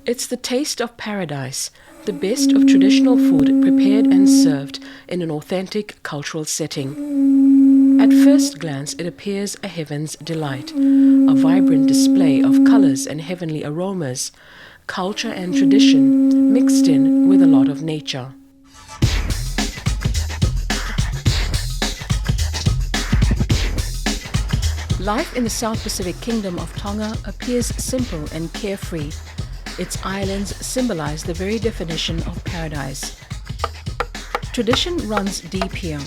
It's the taste of paradise, the best of traditional food prepared and served in an authentic cultural setting. At first glance, it appears a heaven's delight, a vibrant display of colors and heavenly aromas, culture and tradition mixed in with a lot of nature. Life in the South Pacific Kingdom of Tonga appears simple and carefree. Its islands symbolize the very definition of paradise. Tradition runs deep here,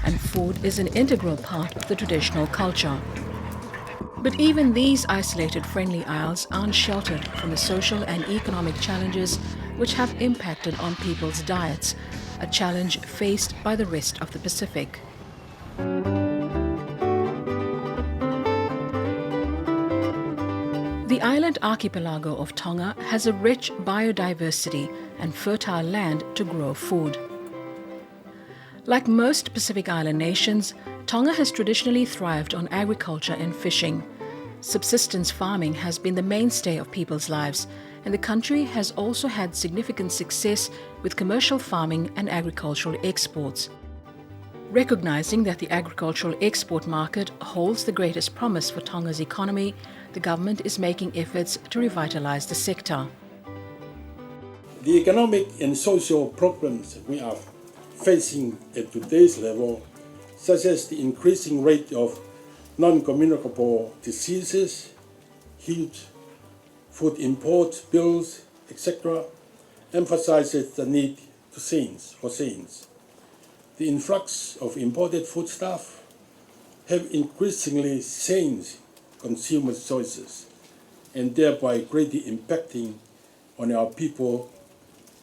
and food is an integral part of the traditional culture. But even these isolated friendly isles aren't sheltered from the social and economic challenges which have impacted on people's diets, a challenge faced by the rest of the Pacific. The island archipelago of Tonga has a rich biodiversity and fertile land to grow food. Like most Pacific Island nations, Tonga has traditionally thrived on agriculture and fishing. Subsistence farming has been the mainstay of people's lives, and the country has also had significant success with commercial farming and agricultural exports. Recognizing that the agricultural export market holds the greatest promise for Tonga's economy, the government is making efforts to revitalize the sector. The economic and social problems we are facing at today's level, such as the increasing rate of non-communicable diseases, huge food import bills, etc., emphasizes the need for change. The influx of imported foodstuff have increasingly changed consumer choices and thereby greatly impacting on our people's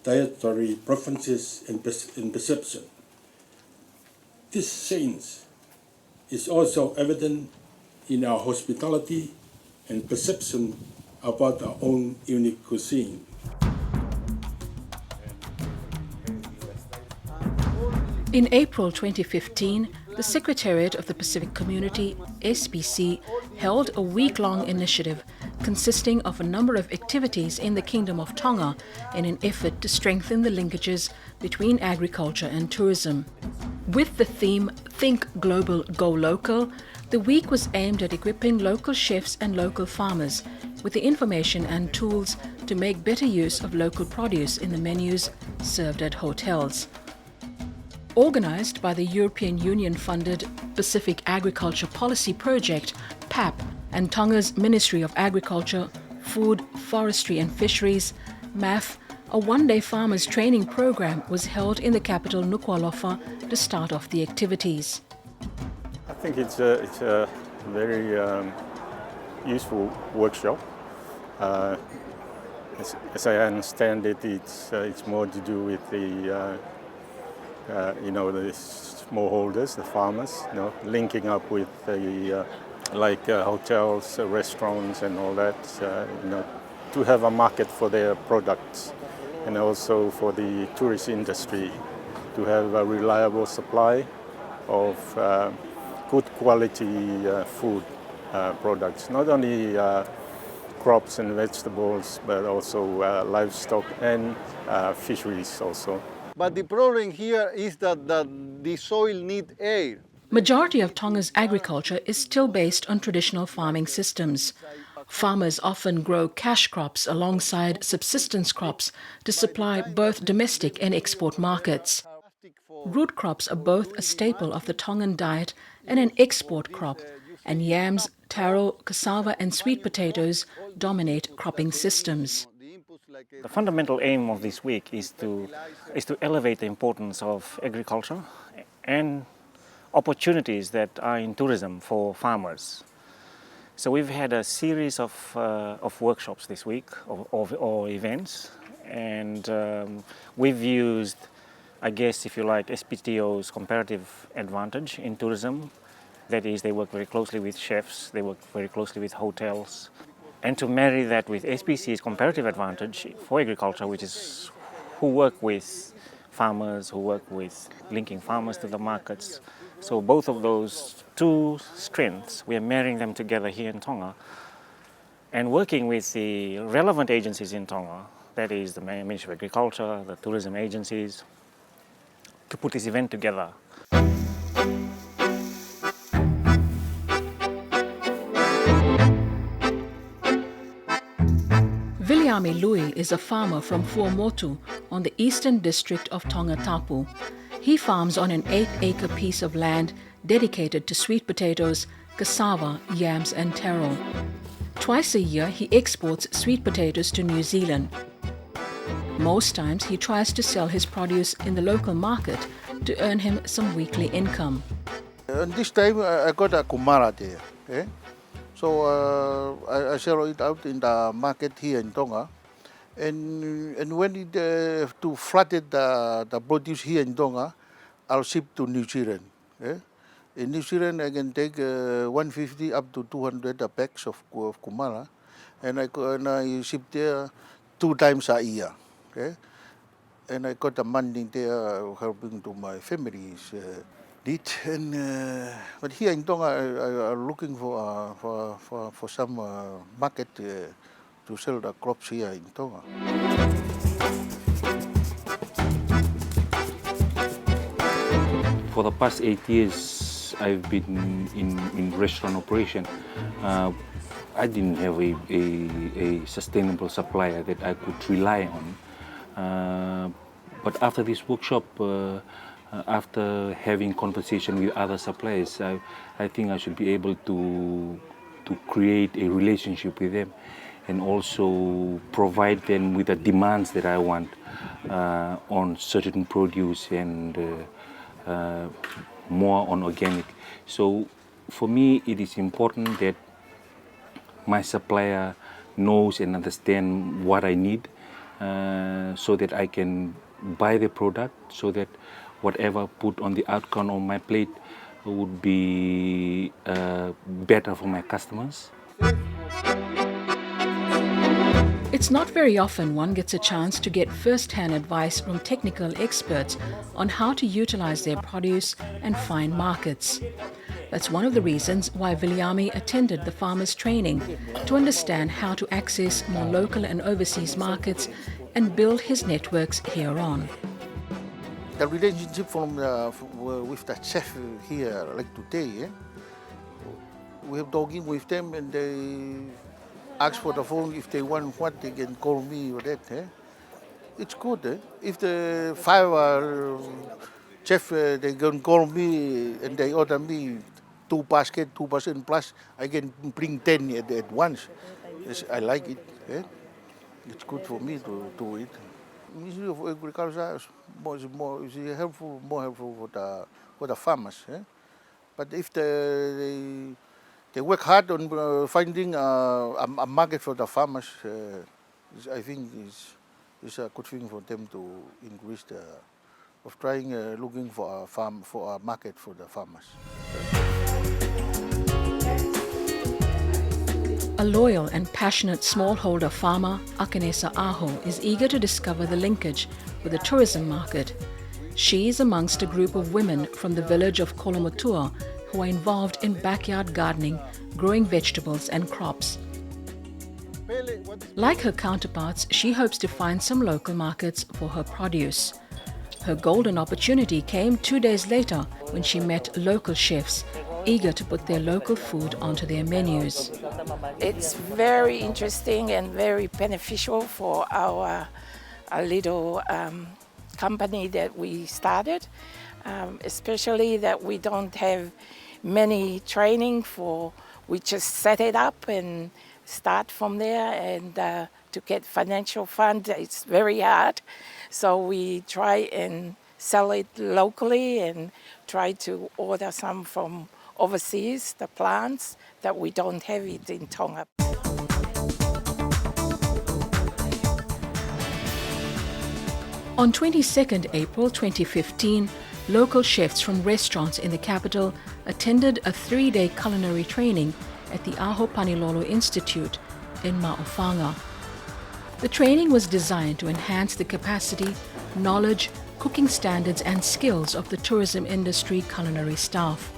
dietary preferences and perception. This change is also evident in our hospitality and perception about our own unique cuisine. In April 2015, the Secretariat of the Pacific Community, SPC, held a week-long initiative consisting of a number of activities in the Kingdom of Tonga in an effort to strengthen the linkages between agriculture and tourism. With the theme Think Global, Go Local, the week was aimed at equipping local chefs and local farmers with the information and tools to make better use of local produce in the menus served at hotels. Organised by the European Union-funded Pacific Agriculture Policy Project, PAP, and Tonga's Ministry of Agriculture, Food, Forestry and Fisheries, MAF, a one-day farmers training program was held in the capital Nuku'alofa to start off the activities. I think it's a very useful workshop. As I understand it, it's more to do with the smallholders, the farmers, linking up with the hotels, restaurants, and all that, to have a market for their products, and also for the tourist industry to have a reliable supply of good quality food products, not only crops and vegetables, but also livestock and fisheries also. But the problem here is that the soil needs air. Majority of Tonga's agriculture is still based on traditional farming systems. Farmers often grow cash crops alongside subsistence crops to supply both domestic and export markets. Root crops are both a staple of the Tongan diet and an export crop, and yams, taro, cassava and sweet potatoes dominate cropping systems. The fundamental aim of this week is to elevate the importance of agriculture and opportunities that are in tourism for farmers. So we've had a series of workshops this week, or events, and we've used, I guess, if you like, SPTO's comparative advantage in tourism. That is, they work very closely with chefs, they work very closely with hotels. And to marry that with SPC's comparative advantage for agriculture, which is who work with farmers, who work with linking farmers to the markets. So both of those two strengths, we are marrying them together here in Tonga and working with the relevant agencies in Tonga, that is the Ministry of Agriculture, the tourism agencies, to put this event together. Viliami Lui is a farmer from Fuamotu on the eastern district of Tonga Tapu. He farms on an 8-acre piece of land dedicated to sweet potatoes, cassava, yams and taro. Twice a year he exports sweet potatoes to New Zealand. Most times he tries to sell his produce in the local market to earn him some weekly income. And this time I got a kumara there. Eh? So I sell it out in the market here in Tonga. And when it to flood the produce here in Tonga, I'll ship to New Zealand. Eh? In New Zealand, I can take 150 up to 200 packs of kumara, and I ship there 2 times a year. Okay? And I got the money there helping to my family's need. And but here in Tonga, I'm looking for some market to sell the crops here in Tonga. For the past 8 years, I've been in restaurant operation. I didn't have a sustainable supplier that I could rely on. But after this workshop, after having conversation with other suppliers, I think I should be able to create a relationship with them and also provide them with the demands that I want on certain produce and more on organic. So for me, it is important that my supplier knows and understands what I need so that I can buy the product, so that whatever put on the outcome on my plate would be better for my customers. It's not very often one gets a chance to get first-hand advice from technical experts on how to utilize their produce and find markets. That's one of the reasons why Viliami attended the farmers' training, to understand how to access more local and overseas markets and build his networks hereon. The relationship with the chef here, like today, we have talking with them and they ask for the phone. If they want what, they can call me or that. It's good. If the 5 chef, they can call me and they order me 2 baskets, 2% plus, I can bring 10 at once. Yes, I like it. It's good for me to eat. Ministry of Agriculture is more helpful for the farmers. But if they work hard on finding a market for the farmers, I think it's a good thing for them to increase looking for a market for the farmers. A loyal and passionate smallholder farmer, Akanesa Aho, is eager to discover the linkage with the tourism market. She is amongst a group of women from the village of Kolomotua who are involved in backyard gardening, growing vegetables and crops. Like her counterparts, she hopes to find some local markets for her produce. Her golden opportunity came 2 days later when she met local chefs eager to put their local food onto their menus. It's very interesting and very beneficial for our little company that we started, especially that we don't have many training for. We just set it up and start from there, and to get financial fund, it's very hard. So we try and sell it locally and try to order some from overseas, the plants, that we don't have it in Tonga. On 22nd April 2015, local chefs from restaurants in the capital attended a 3-day culinary training at the Aho Panilolo Institute in Ma'ofanga. The training was designed to enhance the capacity, knowledge, cooking standards and skills of the tourism industry culinary staff.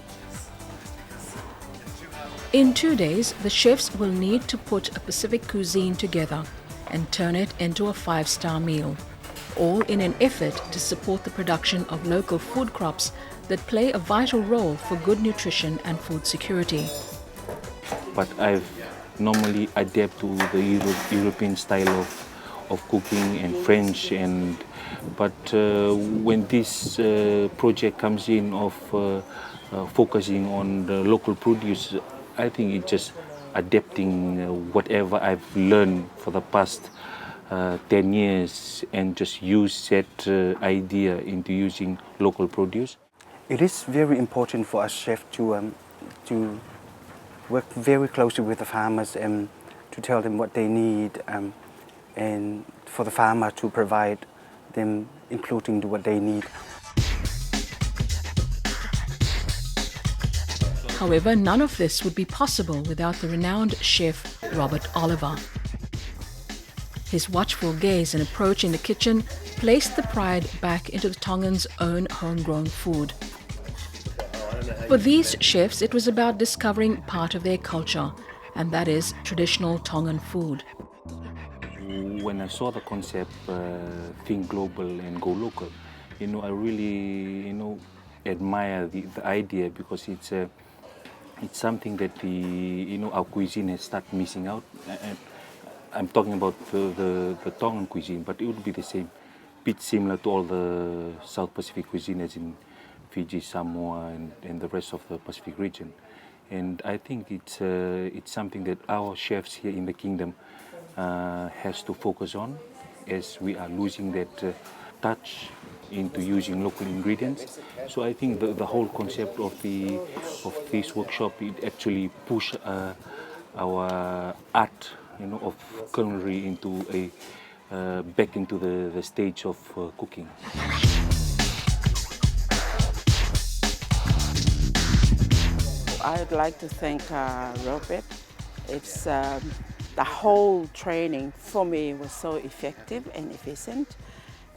In 2 days, the chefs will need to put a Pacific cuisine together and turn it into a 5-star meal, all in an effort to support the production of local food crops that play a vital role for good nutrition and food security. But I've normally adapt to the European style of cooking and French, but when this project comes in of focusing on the local produce, I think it's just adapting whatever I've learned for the past 10 years and just use that idea into using local produce. It is very important for us chefs to work very closely with the farmers and to tell them what they need, and for the farmer to provide them, including what they need. However, none of this would be possible without the renowned chef Robert Oliver. His watchful gaze and approach in the kitchen placed the pride back into the Tongans' own homegrown food. For these chefs, it was about discovering part of their culture, and that is traditional Tongan food. When I saw the concept, think global and go local, I really, admire the idea, because it's something that our cuisine has started missing out. I'm talking about the Tongan cuisine, but it would be the same, bit similar to all the South Pacific cuisine, as in Fiji, Samoa, and the rest of the Pacific region. And I think it's something that our chefs here in the kingdom has to focus on, as we are losing that touch into using local ingredients. So I think the whole concept of this workshop, it actually push our art, of culinary into back into the stage of cooking. I'd like to thank Robert. It's the whole training for me was so effective and efficient,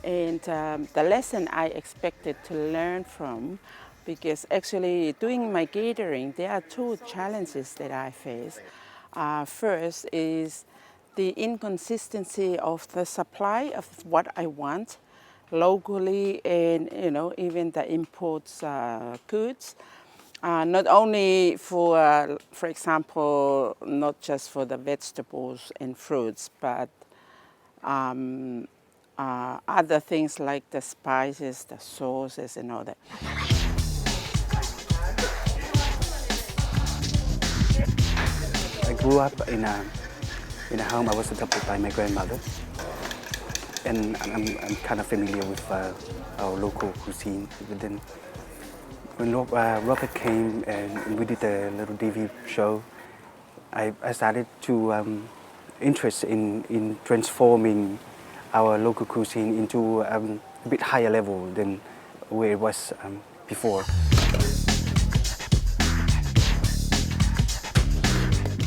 and the lesson I expected to learn from, because actually doing my catering, there are two challenges that I face. First is the inconsistency of the supply of what I want locally, and even the imports goods. Not only for example, not just for the vegetables and fruits, but other things like the spices, the sauces, and all that. I grew up in a home I was adopted by my grandmother, and I'm kind of familiar with our local cuisine. But then when Robert came and we did a little TV show, I started to interest in transforming our local cuisine into a bit higher level than where it was before.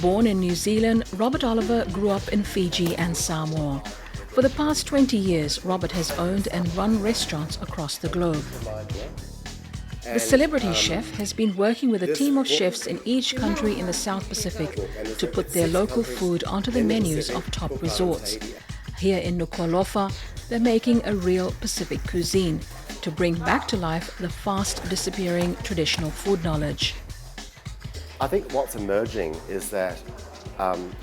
Born in New Zealand, Robert Oliver grew up in Fiji and Samoa. For the past 20 years, Robert has owned and run restaurants across the globe. The celebrity chef has been working with a team of chefs in each country in the South Pacific to put their local food onto the menus of top resorts. Here in Nuku'alofa, they're making a real Pacific cuisine to bring back to life the fast disappearing traditional food knowledge. I think what's emerging is that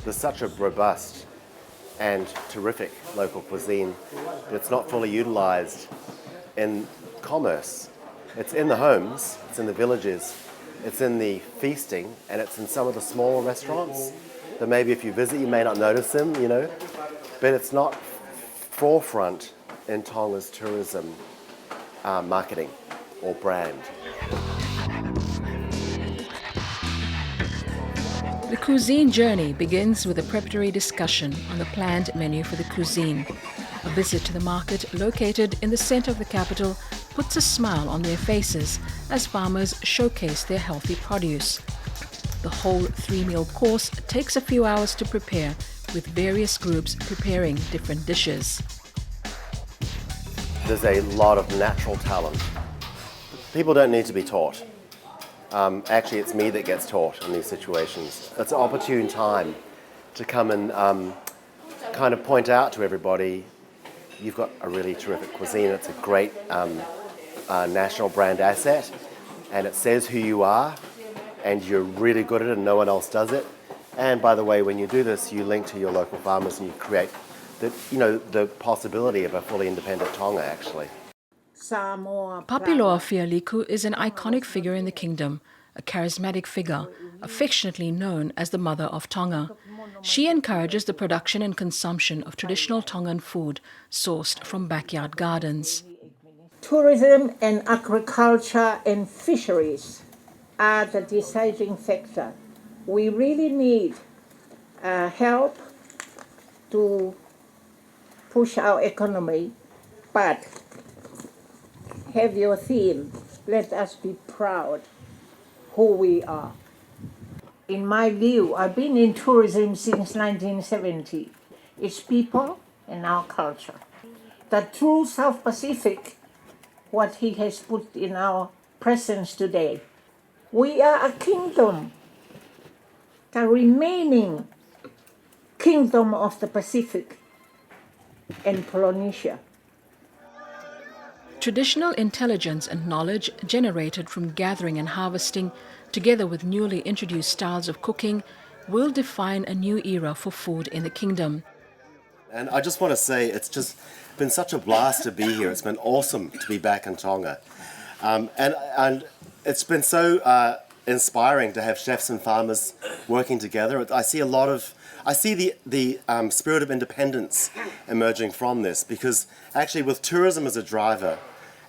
there's such a robust and terrific local cuisine, but it's not fully utilized in commerce. It's in the homes, it's in the villages, it's in the feasting, and it's in some of the smaller restaurants that maybe if you visit you may not notice them, but it's not forefront in Tonga's tourism marketing or brand. The cuisine journey begins with a preparatory discussion on the planned menu for the cuisine. A visit to the market located in the center of the capital puts a smile on their faces as farmers showcase their healthy produce. The whole 3-meal course takes a few hours to prepare, with various groups preparing different dishes. There's a lot of natural talent. People don't need to be taught. Actually, it's me that gets taught in these situations. It's an opportune time to come and kind of point out to everybody, you've got a really terrific cuisine. It's a great national brand asset, and it says who you are, and you're really good at it and no one else does it. And by the way, when you do this, you link to your local farmers and you create the possibility of a fully independent Tonga, actually. Papiloa Fialiku is an iconic figure in the kingdom, a charismatic figure, affectionately known as the Mother of Tonga. She encourages the production and consumption of traditional Tongan food sourced from backyard gardens. Tourism and agriculture and fisheries are the deciding factor. We really need help to push our economy, but have your theme. Let us be proud who we are. In my view, I've been in tourism since 1970. It's people and our culture. The true South Pacific, what he has put in our presence today. We are a kingdom, the remaining kingdom of the Pacific and Polynesia. Traditional intelligence and knowledge generated from gathering and harvesting, together with newly introduced styles of cooking, will define a new era for food in the kingdom. And I just want to say it's just been such a blast to be here. It's been awesome to be back in Tonga. And it's been so inspiring to have chefs and farmers working together. I see the spirit of independence emerging from this, because actually with tourism as a driver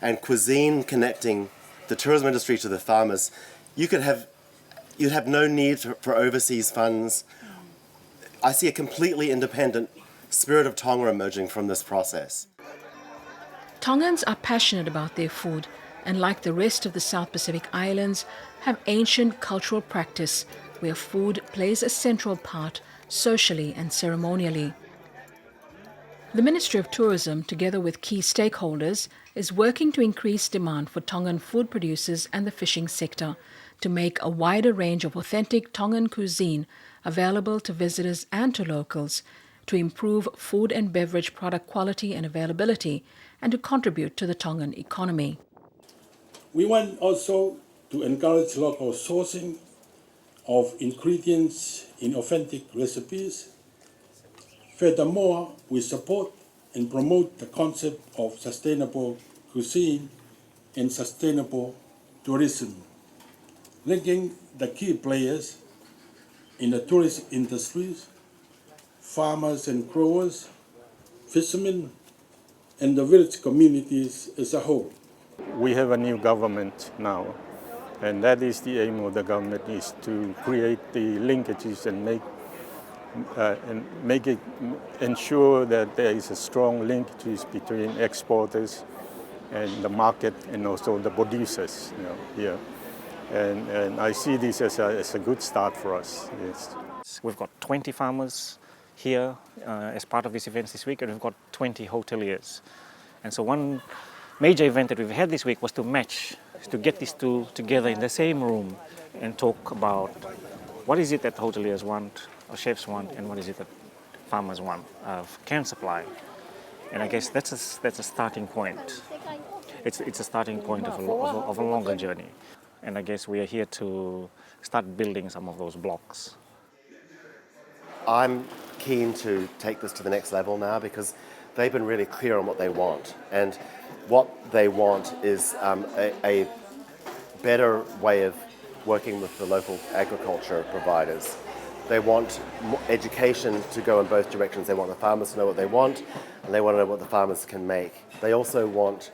and cuisine connecting the tourism industry to the farmers, you'd have no need for overseas funds. I see a completely independent spirit of Tonga emerging from this process. Tongans are passionate about their food and, like the rest of the South Pacific Islands, have ancient cultural practice where food plays a central part socially and ceremonially. The Ministry of Tourism, together with key stakeholders, is working to increase demand for Tongan food producers and the fishing sector to make a wider range of authentic Tongan cuisine available to visitors and to locals, to improve food and beverage product quality and availability, and to contribute to the Tongan economy. We want also to encourage local sourcing of ingredients in authentic recipes. Furthermore, we support and promote the concept of sustainable cuisine and sustainable tourism, linking the key players in the tourist industries, farmers and growers, fishermen, and the village communities as a whole. We have a new government now, and that is the aim of the government, is to create the linkages and ensure that there is a strong linkages between exporters and the market and also the producers here. And I see this as a good start for us. Yes. We've got 20 farmers here as part of this event this week, and we've got 20 hoteliers. And so one major event that we've had this week was to get these two together in the same room and talk about what is it that hoteliers want, or chefs want, and what is it that farmers want, can supply. And I guess that's a starting point. It's a starting point of a longer journey. And I guess we are here to start building some of those blocks. I'm keen to take this to the next level now, because they've been really clear on what they want. And what they want is a better way of working with the local agriculture providers. They want education to go in both directions. They want the farmers to know what they want, and they want to know what the farmers can make. They also want,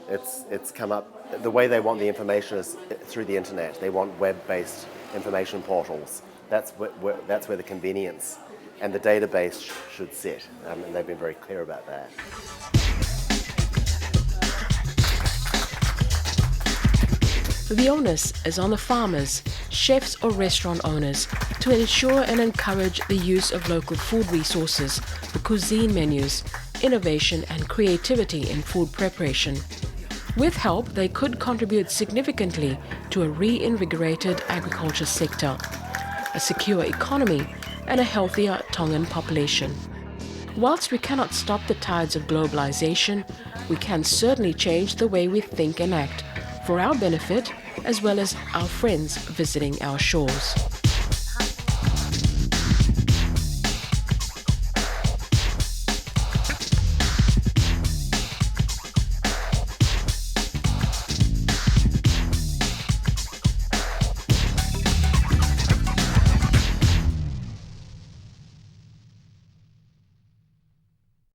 it's come up, the way they want the information is through the internet. They want web-based information portals. That's where the convenience and the database should sit, and they've been very clear about that. The onus is on the farmers, chefs or restaurant owners to ensure and encourage the use of local food resources for cuisine menus, innovation and creativity in food preparation. With help, they could contribute significantly to a reinvigorated agriculture sector, a secure economy, and a healthier Tongan population. Whilst we cannot stop the tides of globalization, we can certainly change the way we think and act for our benefit as well as our friends visiting our shores.